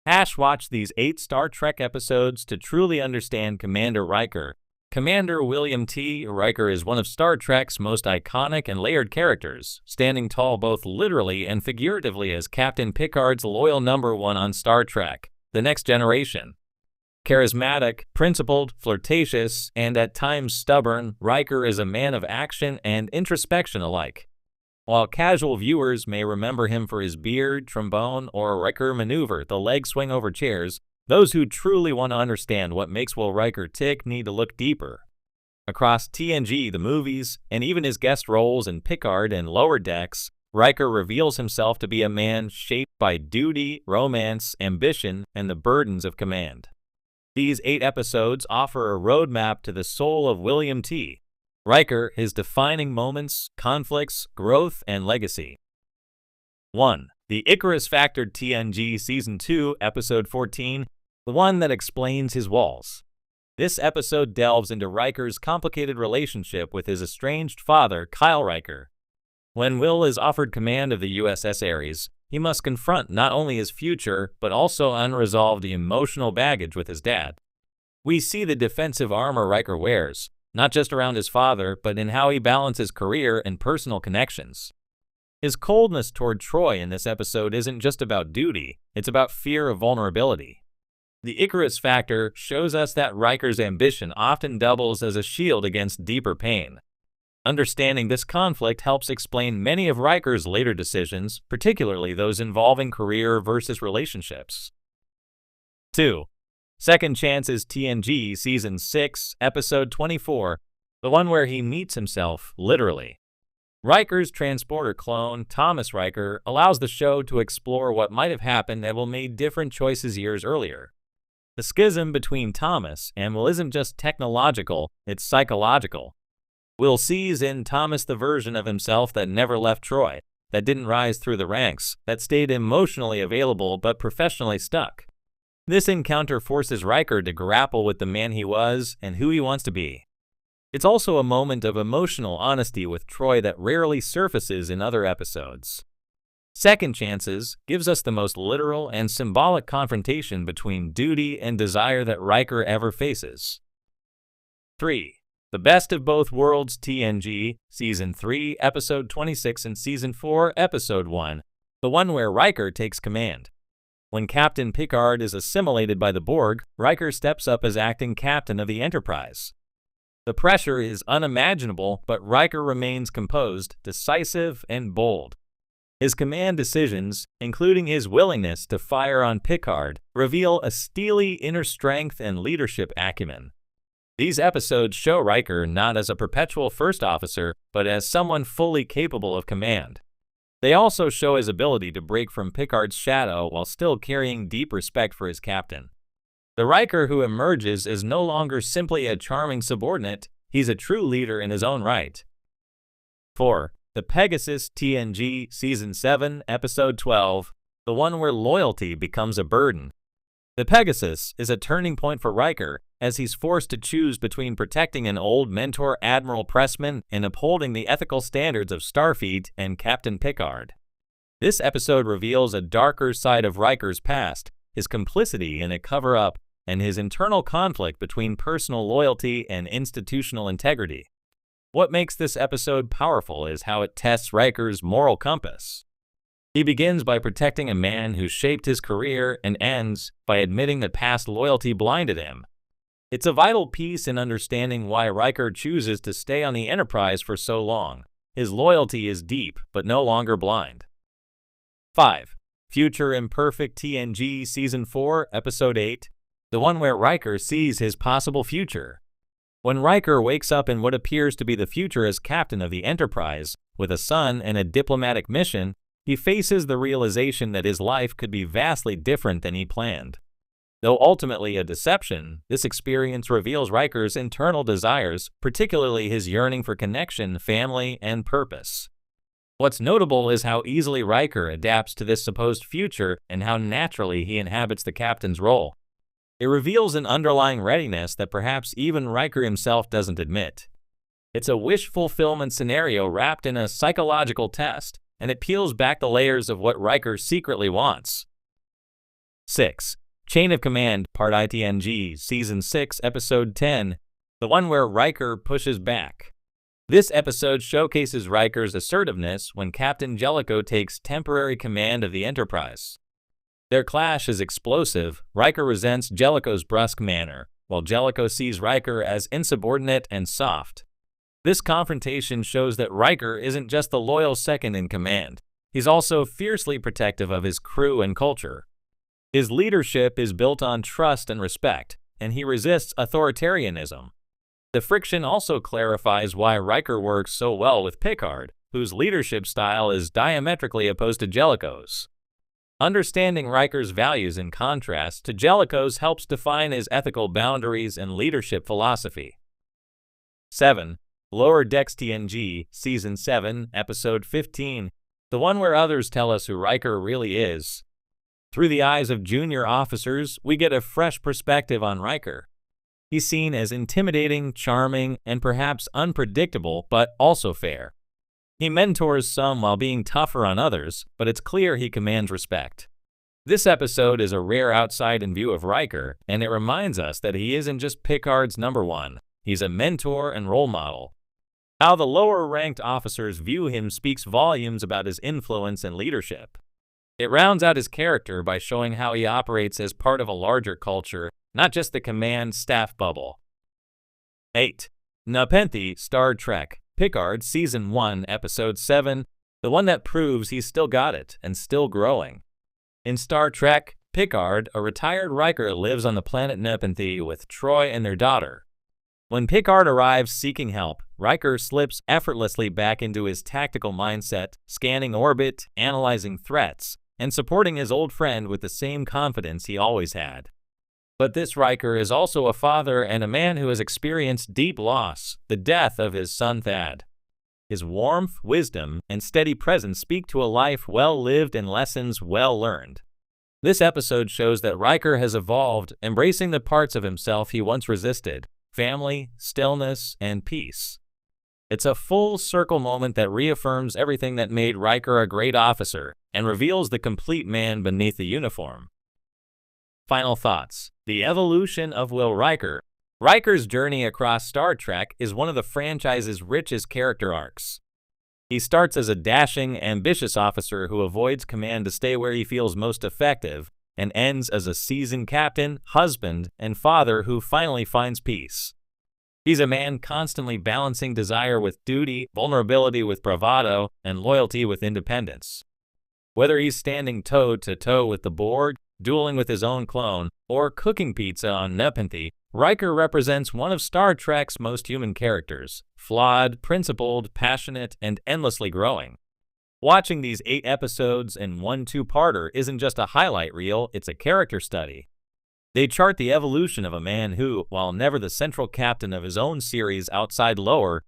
Watch these 8 Star Trek episodes to truly understand Commander Riker. Commander William T. Riker is one of Star Trek's most iconic and layered characters, standing tall both literally and figuratively as Captain Picard's loyal number 1 on Star Trek: The Next Generation. Charismatic, principled, flirtatious, and at times stubborn, Riker is a man of action and introspection alike. While casual viewers may remember him for his beard, trombone, or Riker maneuver, the leg swing over chairs, those who truly want to understand what makes Will Riker tick need to look deeper. Across TNG, the movies, and even his guest roles in Picard and Lower Decks, Riker reveals himself to be a man shaped by duty, romance, ambition, and the burdens of command. These 8 episodes offer a roadmap to the soul of William T. Riker, his defining moments, conflicts, growth, and legacy. 1. The Icarus Factor, TNG Season 2, Episode 14, the one that explains his walls. This episode delves into Riker's complicated relationship with his estranged father, Kyle Riker. When Will is offered command of the USS Ares, he must confront not only his future, but also unresolved emotional baggage with his dad. We see the defensive armor Riker wears, not just around his father, but in how he balances career and personal connections. His coldness toward Troy in this episode isn't just about duty, it's about fear of vulnerability. The Icarus Factor shows us that Riker's ambition often doubles as a shield against deeper pain. Understanding this conflict helps explain many of Riker's later decisions, particularly those involving career versus relationships. 2. Second Chances, TNG Season 6, Episode 24, the one where he meets himself, literally. Riker's transporter clone, Thomas Riker, allows the show to explore what might have happened and Will made different choices years earlier. The schism between Thomas and Will isn't just technological, it's psychological. Will sees in Thomas the version of himself that never left Troy, that didn't rise through the ranks, that stayed emotionally available but professionally stuck. This encounter forces Riker to grapple with the man he was and who he wants to be. It's also a moment of emotional honesty with Troy that rarely surfaces in other episodes. Second Chances gives us the most literal and symbolic confrontation between duty and desire that Riker ever faces. 3. The Best of Both Worlds, TNG, Season 3, Episode 26 and Season 4, Episode 1, the one where Riker takes command. When Captain Picard is assimilated by the Borg, Riker steps up as acting captain of the Enterprise. The pressure is unimaginable, but Riker remains composed, decisive, and bold. His command decisions, including his willingness to fire on Picard, reveal a steely inner strength and leadership acumen. These episodes show Riker not as a perpetual first officer, but as someone fully capable of command. They also show his ability to break from Picard's shadow while still carrying deep respect for his captain. The Riker who emerges is no longer simply a charming subordinate, he's a true leader in his own right. 4. The Pegasus, TNG, Season 7, Episode 12, the one where loyalty becomes a burden. The Pegasus is a turning point for Riker, as he's forced to choose between protecting an old mentor, Admiral Pressman, and upholding the ethical standards of Starfleet and Captain Picard. This episode reveals a darker side of Riker's past, his complicity in a cover-up, and his internal conflict between personal loyalty and institutional integrity. What makes this episode powerful is how it tests Riker's moral compass. He begins by protecting a man who shaped his career and ends by admitting that past loyalty blinded him. It's a vital piece in understanding why Riker chooses to stay on the Enterprise for so long. His loyalty is deep, but no longer blind. 5. Future Imperfect, TNG Season 4, Episode 8, the one where Riker sees his possible future. When Riker wakes up in what appears to be the future as captain of the Enterprise, with a son and a diplomatic mission, he faces the realization that his life could be vastly different than he planned. Though ultimately a deception, this experience reveals Riker's internal desires, particularly his yearning for connection, family, and purpose. What's notable is how easily Riker adapts to this supposed future and how naturally he inhabits the captain's role. It reveals an underlying readiness that perhaps even Riker himself doesn't admit. It's a wish fulfillment scenario wrapped in a psychological test, and it peels back the layers of what Riker secretly wants. 6. Chain of Command, Part ITNG, Season 6, Episode 10, the one where Riker pushes back. This episode showcases Riker's assertiveness when Captain Jellicoe takes temporary command of the Enterprise. Their clash is explosive. Riker resents Jellicoe's brusque manner, while Jellicoe sees Riker as insubordinate and soft. This confrontation shows that Riker isn't just the loyal second in command. He's also fiercely protective of his crew and culture. His leadership is built on trust and respect, and he resists authoritarianism. The friction also clarifies why Riker works so well with Picard, whose leadership style is diametrically opposed to Jellicoe's. Understanding Riker's values in contrast to Jellicoe's helps define his ethical boundaries and leadership philosophy. 7. Lower Decks TNG, Season 7, Episode 15, the one where others tell us who Riker really is. Through the eyes of junior officers, we get a fresh perspective on Riker. He's seen as intimidating, charming, and perhaps unpredictable, but also fair. He mentors some while being tougher on others, but it's clear he commands respect. This episode is a rare outside-in view of Riker, and it reminds us that he isn't just Picard's number one. He's a mentor and role model. How the lower-ranked officers view him speaks volumes about his influence and leadership. It rounds out his character by showing how he operates as part of a larger culture, not just the command staff bubble. 8. Nepenthe, Star Trek, Picard, Season 1, Episode 7, the one that proves he's still got it and still growing. In Star Trek, Picard, a retired Riker, lives on the planet Nepenthe with Troy and their daughter. When Picard arrives seeking help, Riker slips effortlessly back into his tactical mindset, scanning orbit, analyzing threats, and supporting his old friend with the same confidence he always had. But this Riker is also a father and a man who has experienced deep loss, the death of his son Thad. His warmth, wisdom, and steady presence speak to a life well lived and lessons well learned. This episode shows that Riker has evolved, embracing the parts of himself he once resisted: family, stillness, and peace. It's a full circle moment that reaffirms everything that made Riker a great officer and reveals the complete man beneath the uniform. Final thoughts. The evolution of Will Riker. Riker's journey across Star Trek is one of the franchise's richest character arcs. He starts as a dashing, ambitious officer who avoids command to stay where he feels most effective, and ends as a seasoned captain, husband, and father who finally finds peace. He's a man constantly balancing desire with duty, vulnerability with bravado, and loyalty with independence. Whether he's standing toe-to-toe with the Borg, dueling with his own clone, or cooking pizza on Nepenthe, Riker represents one of Star Trek's most human characters: flawed, principled, passionate, and endlessly growing. Watching these 8 episodes in one two-parter isn't just a highlight reel, it's a character study. They chart the evolution of a man who, while never the central captain of his own series outside Lower,